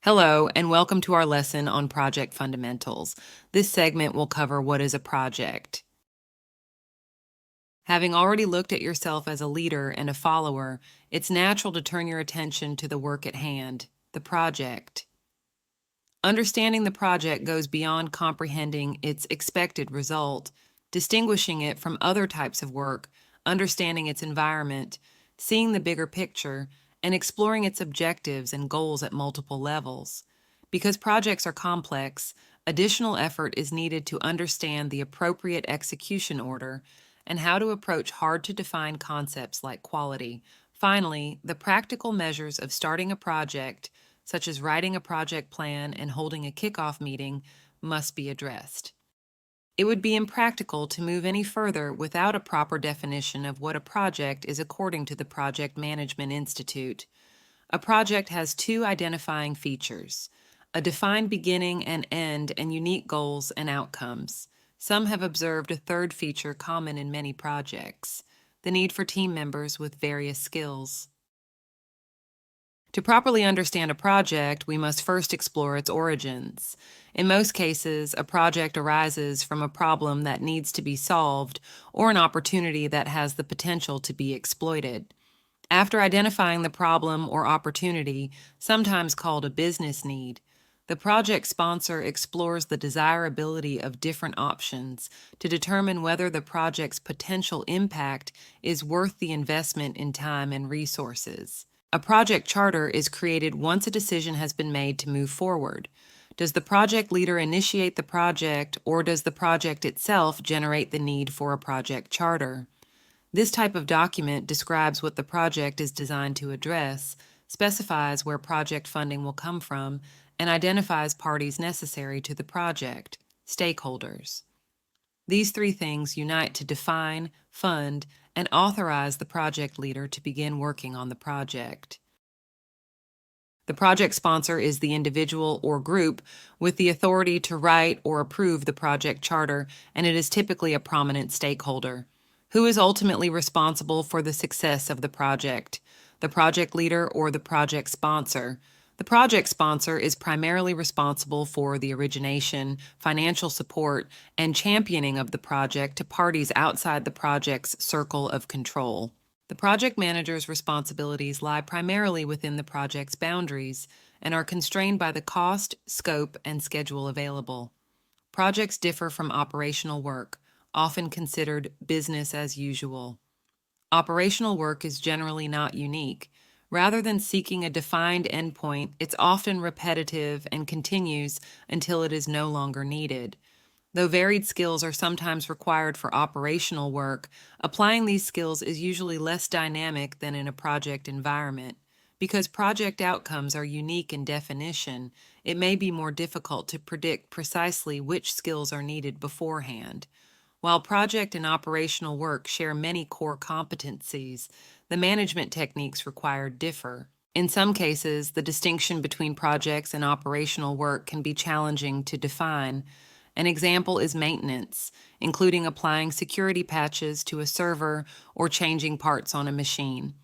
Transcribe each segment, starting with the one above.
Hello, and welcome to our lesson on project fundamentals. This segment will cover what is a project. Having already looked at yourself as a leader and a follower, it's natural to turn your attention to the work at hand, the project. Understanding the project goes beyond comprehending its expected result, distinguishing it from other types of work, understanding its environment, seeing the bigger picture, and exploring its objectives and goals at multiple levels. Because projects are complex, additional effort is needed to understand the appropriate execution order and how to approach hard-to-define concepts like quality. Finally, the practical measures of starting a project, such as writing a project plan and holding a kickoff meeting, must be addressed. It would be impractical to move any further without a proper definition of what a project is according to the Project Management Institute. A project has two identifying features: a defined beginning and end and unique goals and outcomes. Some have observed a third feature common in many projects: the need for team members with various skills. To properly understand a project, we must first explore its origins. In most cases, a project arises from a problem that needs to be solved or an opportunity that has the potential to be exploited. After identifying the problem or opportunity, sometimes called a business need, the project sponsor explores the desirability of different options to determine whether the project's potential impact is worth the investment in time and resources. A project charter is created once a decision has been made to move forward. Does the project leader initiate the project, or does the project itself generate the need for a project charter? This type of document describes what the project is designed to address, specifies where project funding will come from, and identifies parties necessary to the project, stakeholders. These three things unite to define, fund, and authorize the project leader to begin working on the project. The project sponsor is the individual or group with the authority to write or approve the project charter, and it is typically a prominent stakeholder. Who is ultimately responsible for the success of the project? The project leader or the project sponsor? The project sponsor is primarily responsible for the origination, financial support, and championing of the project to parties outside the project's circle of control. The project manager's responsibilities lie primarily within the project's boundaries and are constrained by the cost, scope, and schedule available. Projects differ from operational work, often considered business as usual. Operational work is generally not unique. Rather than seeking a defined endpoint, it's often repetitive and continues until it is no longer needed. Though varied skills are sometimes required for operational work, applying these skills is usually less dynamic than in a project environment. Because project outcomes are unique in definition, it may be more difficult to predict precisely which skills are needed beforehand. While project and operational work share many core competencies, the management techniques required differ. In some cases, the distinction between projects and operational work can be challenging to define. An example is maintenance, including applying security patches to a server or changing parts on a machine.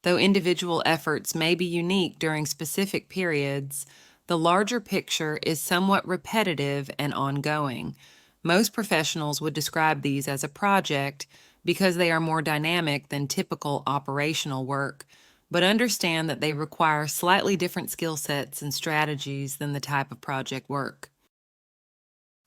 Though individual efforts may be unique during specific periods, the larger picture is somewhat repetitive and ongoing. Most professionals would describe these as a project because they are more dynamic than typical operational work, but understand that they require slightly different skill sets and strategies than the type of project work.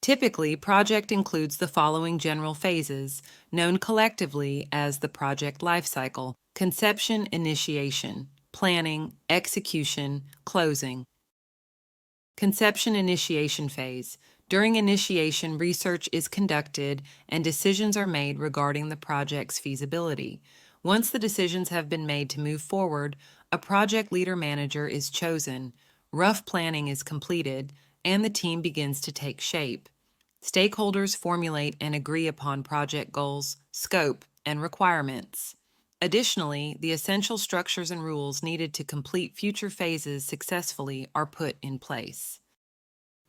Typically, project includes the following general phases, known collectively as the project lifecycle: conception, initiation, planning, execution, closing. Conception initiation phase. During initiation, research is conducted and decisions are made regarding the project's feasibility. Once the decisions have been made to move forward, a project leader manager is chosen, rough planning is completed, and the team begins to take shape. Stakeholders formulate and agree upon project goals, scope, and requirements. Additionally, the essential structures and rules needed to complete future phases successfully are put in place.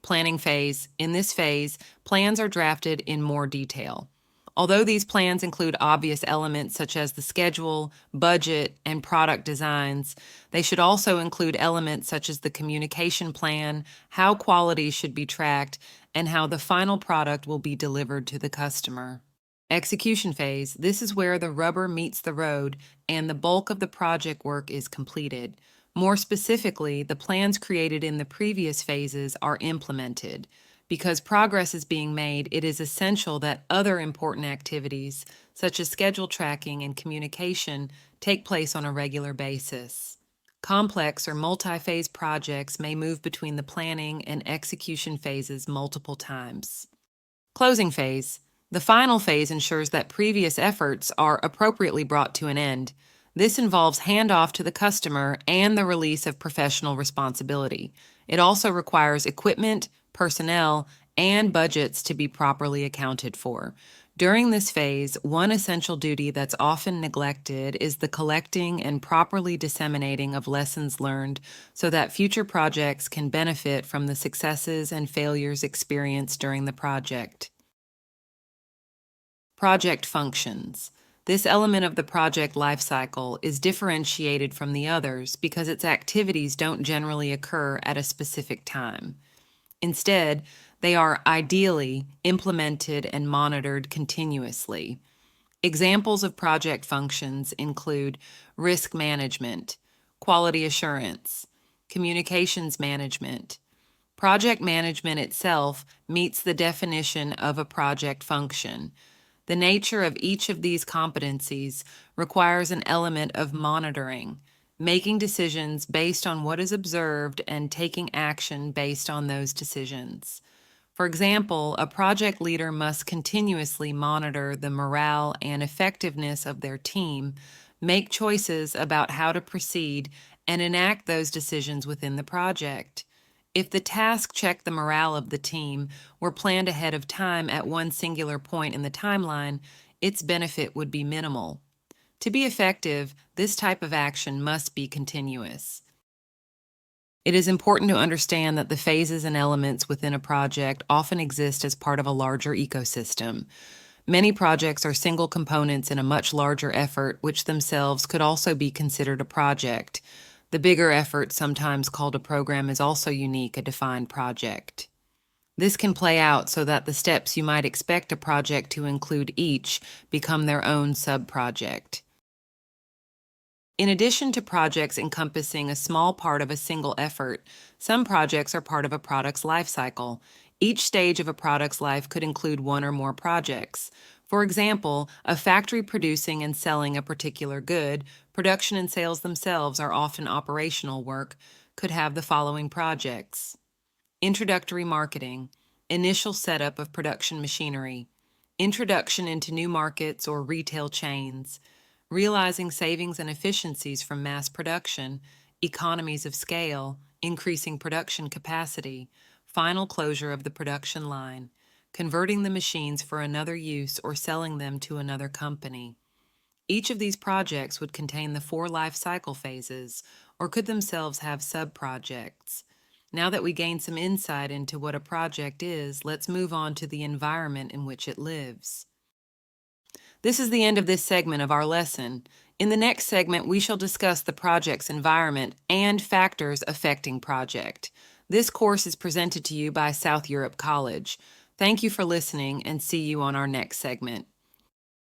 Planning phase. In this phase, plans are drafted in more detail. Although these plans include obvious elements such as the schedule, budget, and product designs, they should also include elements such as the communication plan, how quality should be tracked, and how the final product will be delivered to the customer. Execution phase. This is where the rubber meets the road and the bulk of the project work is completed. More specifically, the plans created in the previous phases are implemented. Because progress is being made, it is essential that other important activities, such as schedule tracking and communication, take place on a regular basis. Complex or multi-phase projects may move between the planning and execution phases multiple times. Closing phase. The final phase ensures that previous efforts are appropriately brought to an end. This involves handoff to the customer and the release of professional responsibility. It also requires equipment, personnel, and budgets to be properly accounted for. During this phase, one essential duty that's often neglected is the collecting and properly disseminating of lessons learned so that future projects can benefit from the successes and failures experienced during the project. Project functions. This element of the project lifecycle is differentiated from the others because its activities don't generally occur at a specific time. Instead, they are ideally implemented and monitored continuously. Examples of project functions include risk management, quality assurance, communications management. Project management itself meets the definition of a project function. The nature of each of these competencies requires an element of monitoring, making decisions based on what is observed and taking action based on those decisions. For example, a project leader must continuously monitor the morale and effectiveness of their team, make choices about how to proceed, and enact those decisions within the project. If the task check the morale of the team were planned ahead of time at one singular point in the timeline, its benefit would be minimal. To be effective, this type of action must be continuous. It is important to understand that the phases and elements within a project often exist as part of a larger ecosystem. Many projects are single components in a much larger effort, which themselves could also be considered a project. The bigger effort, sometimes called a program, is also unique, a defined project. This can play out so that the steps you might expect a project to include each become their own sub-project. In addition to projects encompassing a small part of a single effort, some projects are part of a product's life cycle. Each stage of a product's life could include one or more projects. For example, a factory producing and selling a particular good, production and sales themselves are often operational work, could have the following projects: introductory marketing, initial setup of production machinery, introduction into new markets or retail chains, realizing savings and efficiencies from mass production, economies of scale, increasing production capacity, final closure of the production line, converting the machines for another use or selling them to another company. Each of these projects would contain the 4 life cycle phases, or could themselves have sub-projects. Now that we gain some insight into what a project is, let's move on to the environment in which it lives. This is the end of this segment of our lesson. In the next segment, we shall discuss the project's environment and factors affecting project. This course is presented to you by South Europe College. Thank you for listening and see you on our next segment.